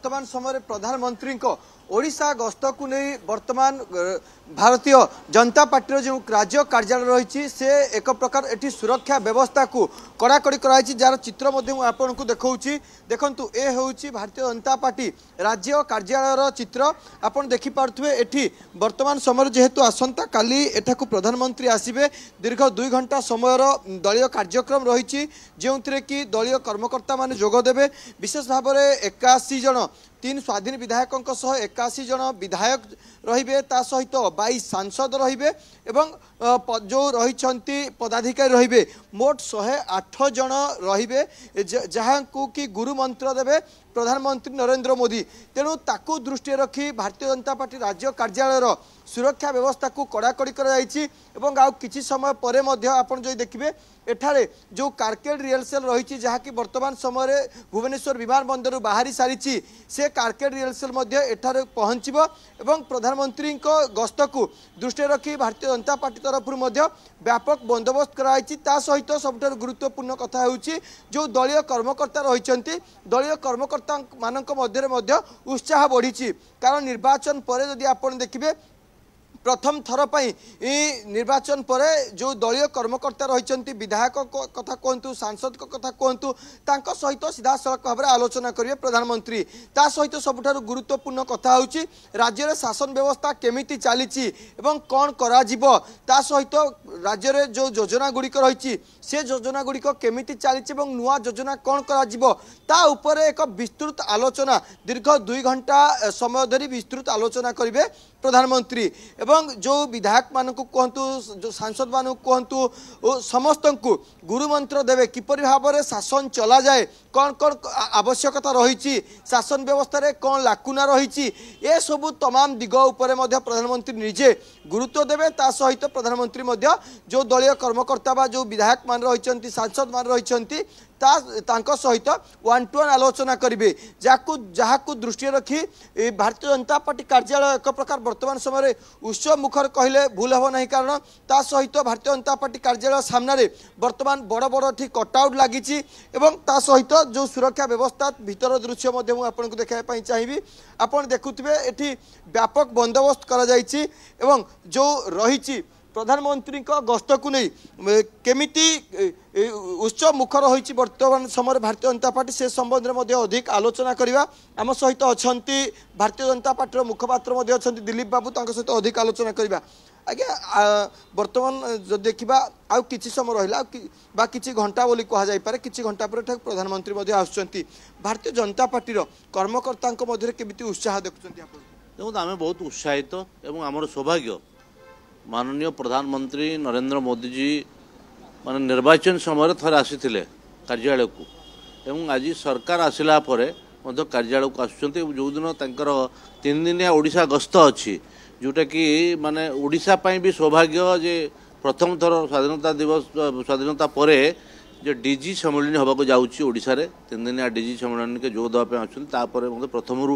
वर्तमान समय प्रधानमंत्री ओडिशा गस्त को नहीं वर्तमान भारतीय जनता पार्टी जो राज्य कार्यालय रही से एक प्रकार एटी सुरक्षा व्यवस्था को कड़ाकड़ी कराई जार चित्र आपन को देखौछि देखंतु ए होउछि भारतीय जनता पार्टी राज्य कार्यालय चित्र आपन देखि पारथुवे एठी वर्तमान समय जेहेतु आसंता काली एठाकु प्रधानमंत्री आसीबे दीर्घ 2 घंटा समय दलीय कार्यक्रम रही जो कि दलीय कर्मकर्ता माने जोग देबे विशेष भाव में 81 जन 3 स्वाधीन विधायकों 81 जन विधायक रहिबे ता सहित 22 सांसद रहिबे एवं जो रही पदाधिकारी रहिबे मोट 108 जन रहिबे जहाँ को कि गुरु मंत्र देवे प्रधानमंत्री नरेंद्र मोदी तेणु ताकू दृष्टि रखी भारतीय जनता पार्टी राज्य कार्यालय सुरक्षा व्यवस्था को कड़ाकड़ी किछि समय परे मध्य आपण जो देखिए एठारे जो कारकेड रिहर्सल रही जहाँकि वर्तमान समय भुवनेश्वर विमान बंदर बाहरी सारी से कारकेड रिहर्सल एठारे पहुँचब एवं प्रधानमंत्री गस्त को दृष्टि रखी भारतीय जनता पार्टी तरफ व्यापक बंदोबस्त कराई सहित सबुठ गुरुत्वपूर्ण कथा होउछि जो दलीय कर्मकर्ता रही दलीय कर्मकर्ता मानक मध्य उत्साह बढ़ी कारण निर्वाचन पर यदि आपण देखिए प्रथम थर पर निर्वाचन पर जो दलीय कर्मकर्ता रही विधायक कथा कहतु सांसद कथा कहतु सहित सीधा सड़क भाव में आलोचना करेंगे प्रधानमंत्री ता सहित सबुठ गुरुत्वपूर्ण कथा होउछि राज्य शासन व्यवस्था केमिति चली कौन करा ता सहित राज्य जो योजना गुड़िक रही से योजना गुड़िक केमिति चली नुआ योजना कौन करा उपर एक विस्तृत आलोचना दीर्घ 2 घंटा समय धरी विस्तृत आलोचना करेंगे प्रधानमंत्री एवं जो विधायक मान कहतु जो सांसद मान कहतु समस्त को गुरु मंत्र देवे किपर भाव में शासन चला जाए कौन कौन आवश्यकता रही शासन व्यवस्था रे कौन लाकुना रही ए सबू तमाम दिग उपर प्रधानमंत्री निजे गुरुत्व देवे ता सहित प्रधानमंत्री जो दलीय कर्मकर्ता बा जो विधायक मान रही सांसद मान रही सहित 1-to-1 आलोचना करेंगे जहाँ दृष्टि रखी भारतीय जनता पार्टी कार्यालय एक प्रकार वर्तमान समय उत्सव मुखर कहले भूल हम ना कारण ता सहित भारतीय जनता पार्टी कार्यालय सामने वर्तमान बड़ बड़ ठीक कटआउट लगी सहित जो सुरक्षा व्यवस्था भीतर दृश्य आपको देखा चाहिए आप देखुवे ये व्यापक बंदोबस्त कर जो रही प्रधानमंत्री गस्त को नहीं केमिति उत्सव मुखर होइछि वर्तमान समय भारतीय जनता पार्टी से संबंध में अधिक आलोचना करवा आम सहित अच्छा भारतीय जनता पार्टी मुखपात्र अच्छा दिलीप बाबू सहित अधिक आलोचना करवा आज्ञा वर्तमान जो देखा आउ किछि समय रहा किछि घंटा बोली कहुपे किछि घंटा पर प्रधानमंत्री आसुच्चंती भारतीय जनता पार्टी कर्मकर्ता मध्य केमिति उत्साह देखुछंती आपण देखो आम बहुत उत्साहित एवं आमर सौभाग्य माननीय प्रधानमंत्री नरेंद्र मोदी जी मान निर्वाचन समय थे आसी कार्यालय को एवं आज सरकार आसला कार्यालय को आसुच्चंती जो दिन 3 दिनिया ओडिशा गस्त अच्छी जोटा कि माने ओडिशा पई भी सौभाग्य जे प्रथम थर स्वाधीनता दिवस स्वाधीनता पर जो डीजी सम्मेलन होगा जाऊँगी ओडिशा रे 3 दिनिया डीजी सम्मेलन के जोग देवाई आसुच्चंती प्रथम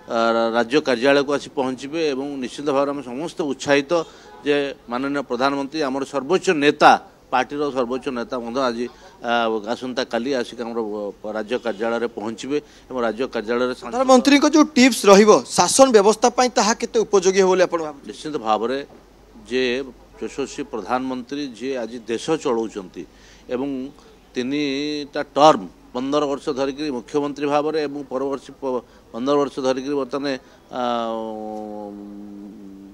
राज्य कार्यालय को आसी पहुँचे एवं निश्चित भाव में समस्त उत्साहित जे माननीय प्रधानमंत्री आमर सर्वोच्च नेता पार्टी सर्वोच्च नेता आज आसंता काली आसिक राज्य कार्यालय पहुँचे और राज्य कार्यालय प्रधानमंत्री को जो टिप्स रहिबो शासन व्यवस्था पई ताहा केते उपयोगी हो बोले आपण निश्चित भाव में जे यशस्वी प्रधानमंत्री जे आज देश चलाउछंती एवं 3टा टर्म 15 वर्ष धरिक मुख्यमंत्री भाव में परवर्ष 15 वर्ष धरिक बर्तमान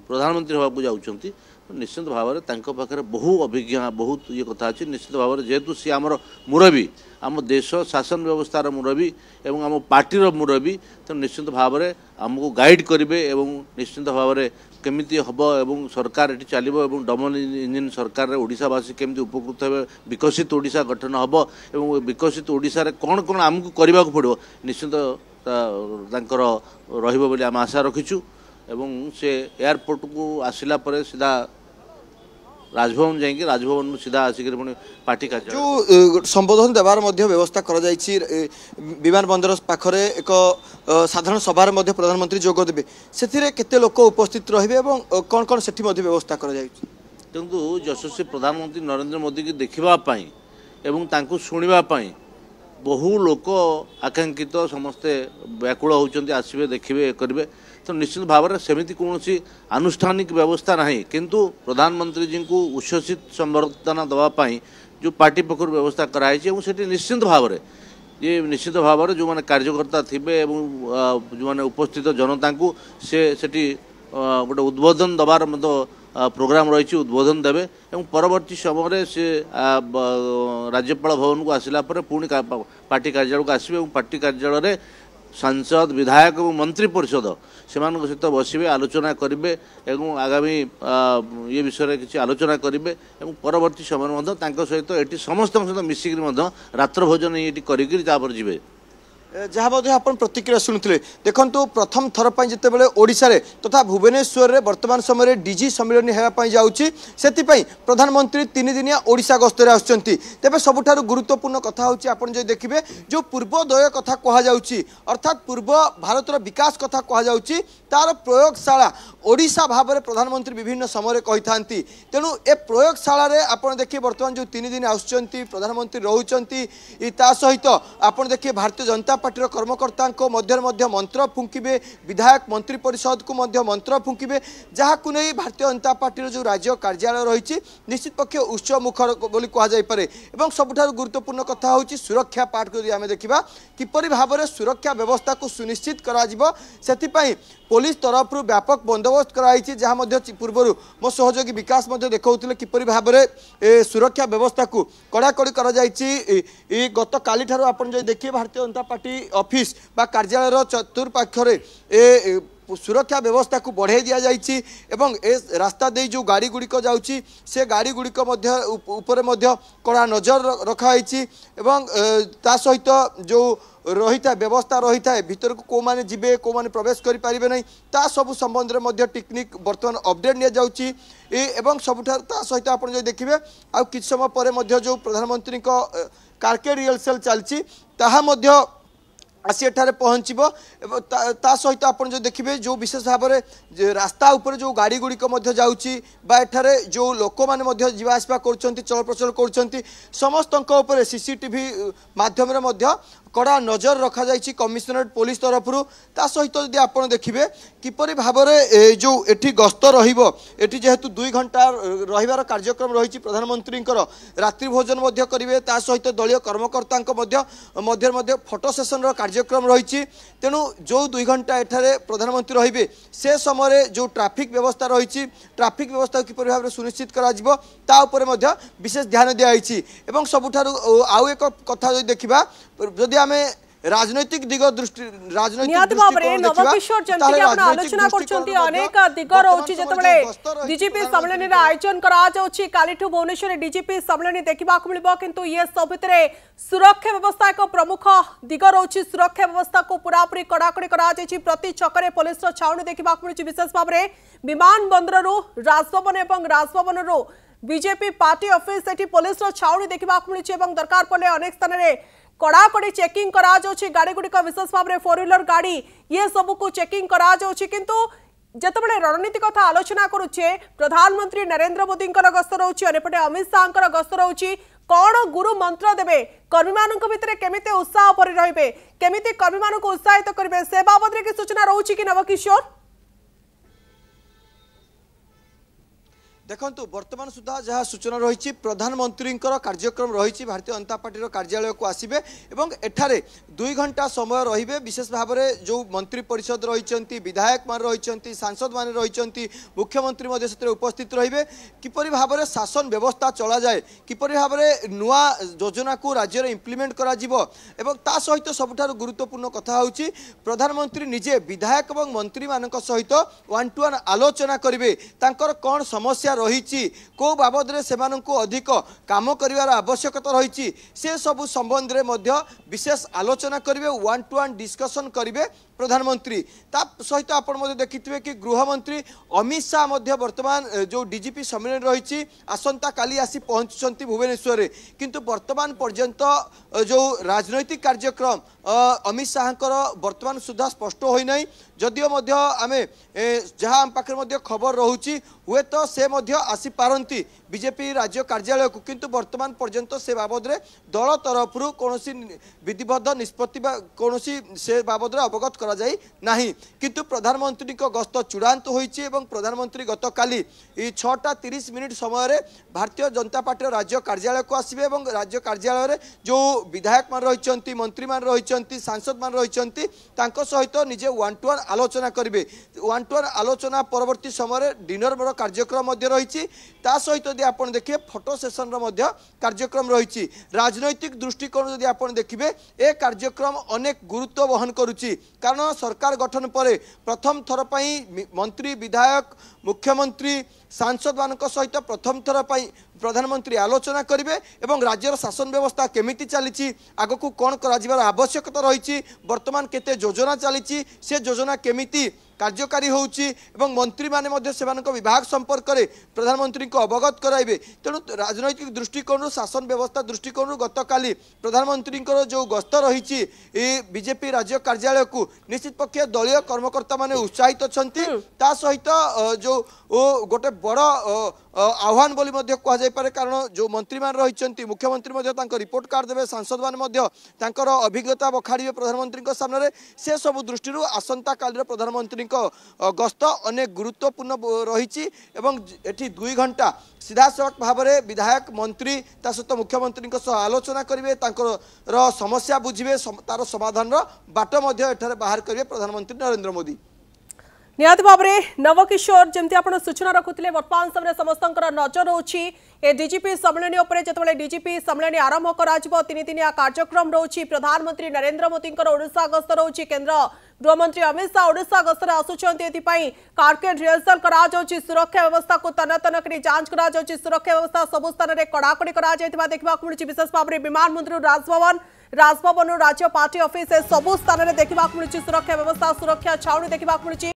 प्रधानमंत्री होगा जाऊँगी निश्चित भाव में पाखे बहु अभिज्ञा बहुत ये कथा अच्छी निश्चित भाव में जेहेतु सी आमर मुरबी आम देश शासन व्यवस्थार मुरबी एवं आम पार्टीर मुरबी तो निश्चित भाव में आमको गाइड करेंगे एवं निश्चित भाव में केमिति हम एवं सरकार ये चलो एवं डबल इंजिन सरकार ओडिशावासी केमिति उपकृत हे विकसित ओडिशा गठन हम एवं विकसित ओडिशा रे कौन कौन आमको करने को पड़ो निश्चित रही आम आशा रखीचु एवं से एयरपोर्ट को आसला पर सीधा राजभवन जाएंगे राजभवन सीधा आसिक पार्टी का जो संबोधन देवार व्यवस्था कर विमान बंदर पाखरे एक साधारण सभार प्रधानमंत्री जोग देवे से केते लोक उपस्थित रहिबे कौन कौन सेठी व्यवस्था कर यशस्वी प्रधानमंत्री नरेंद्र मोदी की देखा एवं शुणा बहु लोक आकांक्षित समस्ते व्याकुल होती आसवे देखिए करेंगे तो निश्चित भाव में सेमती कौन आनुष्ठानिक व्यवस्था ना किंतु प्रधानमंत्री जी को उच्छ्वसित संबर्धना देवाई जो पार्टी पक्ष व्यवस्था कराई निश्चित भाव में ये निश्चित भाव में जो मैंने कार्यकर्ता थे जो मैंने उपस्थित जनता को सेठी गोटे उद्बोधन दबार प्रोग्राम रही उद्बोधन देवे और परवर्ती समय से राज्यपाल भवन को आसला पुणी पार्टी कार्यालय को आसवे पार्टी कार्यालय सांसद विधायक और मंत्री परिषद से सहित बसवे आलोचना करेंगे और आगामी ये विषय किसी आलोचना करेंगे और परवर्ती समय सहित ये समस्त सहित मिसिक रात्र भोजन ये कर जी जहाँ आप प्रतिक्रिया शुणुते देखो प्रथम थर पर जितेबाला ओडिशा रे तथा भुवनेश्वर रे वर्तमान समय डीजी सम्मिलन होगापी जाऊँगी से प्रधानमंत्री 3 दिनिया ओडिशा गस्त आसुच्चंती तेबे सबुठारु गुरुत्वपूर्ण कथा होची आपण जे देखिबे जो पूर्वोदय कथा कहा जाउची अर्थात पूर्व भारतर विकास कथा कहा जाउची तार प्रयोगशाला ओडिशा भाव में प्रधानमंत्री विभिन्न समय कही थांती तेणु ए प्रयोगशाला रे आपण देखिए वर्तमान जो 3 दिन आसुच्चंती प्रधानमंत्री रहउचंती ता सहित आपण देखिए भारतीय जनता पार्टी कर्मकर्ता मध्य मंत्र फुंकिबे विधायक मंत्री परिषद को मध्य मंत्र फुंकिबे जहां नहीं भारतीय जनता पार्टी जो राज्य कार्यालय रही निश्चित पक्ष उत्सव मुखर बोली कह जाय पारे एवं सबुठारु गुरुत्वपूर्ण कथा होची सुरक्षा पार्ट को आमे देखिबा किपरि भाव में सुरक्षा व्यवस्था को सुनिश्चित करा जिवो सेति पुलिस तरफ व्यापक बंदोबस्त कराई जहाँ पूर्व मो सहयोगी विकास देखते किपरि भाव में सुरक्षा व्यवस्था को कड़ाकड़ी कर गत काली ठारू आपण जो देखिए भारतीय जनता पार्टी ऑफिस बा कार्यालय चतुर्पाक्षरे सुरक्षा व्यवस्था को बढ़ाई दि जाइए एवं ए रास्ता दे जो गाड़ी गुड़िक जाउची से गाड़ी गुड़िक ऊपर कड़ा नजर रखाई एवं ता सहित जो रही था व्यवस्था रही था भीतर को कौ माने जिबे कौ माने प्रवेश करि पारिबे नहीं ता सब संबंध में मध्य टेक्निक वर्तमान अपडेट नि जाउची एवं सबुठार ता सहित आपण जो देखिबे आ किछ समय परे मध्य जो प्रधानमंत्री को कारके रिहर्सल चलची ताहा मध्य आसी एठारे पहुँचब ता सहित आप जो देखिए जो विशेष भाव में रास्ता उपर जो गाड़ी गुड़िक जाऊँगी एठारे जो लोक मैंने जीवा आसवा कर चल प्रचल कर समस्त सीसीटीवी माध्यम कड़ा नजर रखा जाइए कमिशनरेट पुलिस तरफ ता सहित यदि आप देखिए किपरि भाव में जो एठी गस्त रही जेहेतु 2 घंटा रहिबार कार्यक्रम रही प्रधानमंत्री रात्रि भोजन करेंगे ता सहित दलीय कर्मकर्ता फोटो सेसन कार्यक्रम रही तेणु जो 2 घंटा एठारे प्रधानमंत्री रहिबे से समय जो ट्रैफिक व्यवस्था रही ट्रैफिक व्यवस्था किपरि भाव में सुनिश्चित करा विशेष ध्यान दिखाई एवं सबुठारु आउ एक कथा जो देखिबा जदि आमे राजनैतिक दिग दृष्टि राजनैतिक नवकिशोर जंती आपण आलोचना करछंती अनेक दिग रहउची जतबेले डीजीपी सम्मेलन रे आयोजन करा जाउची कालीठु भुवनेश्वर डीजीपी सम्मेलन देखिबा को मिलबो किंतु ये सब भितरे सुरक्षा व्यवस्था एक प्रमुख दिग रहउची सुरक्षा व्यवस्था को पूरा पूरी कड़ाकड़ी करा जायछि प्रति छकरे पुलिस रो छाउनी देखिबा को मिलछि विशेष भाव रे विमान बंदर रो राजभवन एवं राजभवन रो बीजेपी पार्टी ऑफिस सेठी पुलिस रो छाउनी देखिबा को मिलछि एवं दरकार पड़े अनेक स्थान रे कड़ाकड़ी चेकिंग करा जाउछि गाड़ी गुडी का विशेष भाव में 4 व्हीलर गाड़ी ये सब को चेकिंग करा जाउछि किंतु जतबेले रणनीति कथा आलोचना करूछे प्रधानमंत्री नरेंद्र मोदी गस्त रोचे अनेपटे अमित शाह गस्त रोचे कौन गुरु मंत्र देवे कर्मी मान भितर केमिति उत्साह भरी रहिबे केमिति कर्मी मान उत्साहित करेंगे से बाबद की सूचना रोचे कि नवकिशोर देखंतु वर्तमान सुधा जहाँ सूचना रही प्रधानमंत्री कार्यक्रम रही भारतीय जनता पार्टी कार्यालय को आसबे एवं एठारे 2 घंटा समय रहिबे विशेष भाव में जो मंत्री परिषद रही विधायक मान रही सांसद मान रही मुख्यमंत्री उपस्थित रहिबे किपरि भाव में शासन व्यवस्था चला जाए किपरि भाव में नुआ योजना को राज्य में इम्प्लीमेंट करा जिवो एवं ता सहित सबुठारु गुरुत्वपूर्ण कथा होची प्रधानमंत्री निजे विधायक और मंत्री मान सहित 1-to-1 आलोचना करेंगे तांकर कौन समस्या रही को बाबद से अधिक काम कर आवश्यकता रही से सब संबंध में विशेष आलोचना करेंगे 1-to-1 डिस्कसन करेंगे प्रधानमंत्री ता सहित आप देखिए कि गृहमंत्री अमित शाह वर्तमान जो डीजीपी सम्मेलन रही आसंता काली आसी पहुंचुंट भुवनेश्वर किंतु वर्तमान पर्यंत जो राजनैतिक कार्यक्रम अमित शाह वर्तमान सुधा स्पष्ट होना जदियो आम जहाँ आम पाखे खबर रोचे हुए तो से आसी पारंती बीजेपी राज्य कार्यालय को, किंतु वर्तमान पर्यंत से बाबद दल तरफ कौन विधिबद्ध निष्पत्ति कौन से बाबद अवगत करा जाई नाही। किंतु प्रधानमंत्री गस्त चूड़ांत होईची एवं प्रधानमंत्री गतकाली 6:30 समय भारतीय जनता पार्टी राज्य कार्यालय को आसबे एवं राज्य कार्यालय जो विधायक मान रही, मंत्री मान रही, सांसद मान रही सहित निजे 1-to-1 आलोचना करेंगे। 1-to-1 आलोचना परवर्ती समय डिनर कार्यक्रम रही, सहित यदि आप देखिए फोटो सेसन कार्यक्रम रही। राजनैतिक दृष्टिकोण यदि आप देखिए ए कार्यक्रम अनेक गुरुत्व वहन करुच्ची, कारण सरकार गठन पर प्रथम थर मंत्री, विधायक, मुख्यमंत्री, सांसद मान सहित प्रथम थर प्रधानमंत्री आलोचना करेंगे एवं राज्यर शासन व्यवस्था केमिति चली, आग को कौन कर आवश्यकता रही, वर्तमान केते योजना चली, से योजना केमिति कार्यकारी होउची एवं मंत्री माने मध्य सेमानक विभाग संपर्क में प्रधानमंत्री को अवगत कराइबे। तेणु राजनैतिक दृष्टिकोण, शासन व्यवस्था दृष्टिकोण गतकाली प्रधानमंत्री जो गस्त रही बीजेपी राज्य कार्यालय को निश्चित पक्षे दलीय कर्मकर्ता माने उत्साहित अछंती। ता सहित जो गोटे बड़ आह्वान बोली मध्य कह जाय पारे, कारण जो मंत्री मान रही, मुख्यमंत्री मध्य तांको रिपोर्ट कार्ड देबे, सांसद मान मध्य तांकर अभिज्ञता बखाड़िबे प्रधानमंत्री सामने। से सब दृष्टि आसंता काल प्रधानमंत्री गस्त अनेक गुरुत्वपूर्ण रही एवं एठी 2 घंटा सीधासख भाव में विधायक, मंत्री ता सहित मुख्यमंत्री आलोचना करेंगे, समस्या बुझे, तार समाधान बाट बाहर करेंगे प्रधानमंत्री नरेंद्र मोदी। निहाती भाव में नवकिशोर जमती आप सूचना रखुले, वर्तमान समय समस्त नजर रोची ए डीजीपी सम्मेलन उपरे। जितेबाला डीजीपी सम्मेलन आरंभ कर 3 दिनिया कार्यक्रम रोची, प्रधानमंत्री नरेंद्र मोदी ओडिशा गस्त रोची, केंद्र गृहमंत्री अमित शाह ओडिशा गस्तर आसुचंती, एथिपाई कारकेड रिहर्सल करा जाउची, सुरक्षा व्यवस्था को तनतन करी जांच करा जाउची, सुरक्षा व्यवस्था सब स्थान में कड़ाकड़ी करा जायतिबा देखबाक मिलुची। विशेष भाव में विमान बंदर राजभवन राज्य पार्टी ऑफिस सबु स्थान में देखबाक मिलुची, सुरक्षा व्यवस्था, सुरक्षा छाउणी देखबाक मिलुची।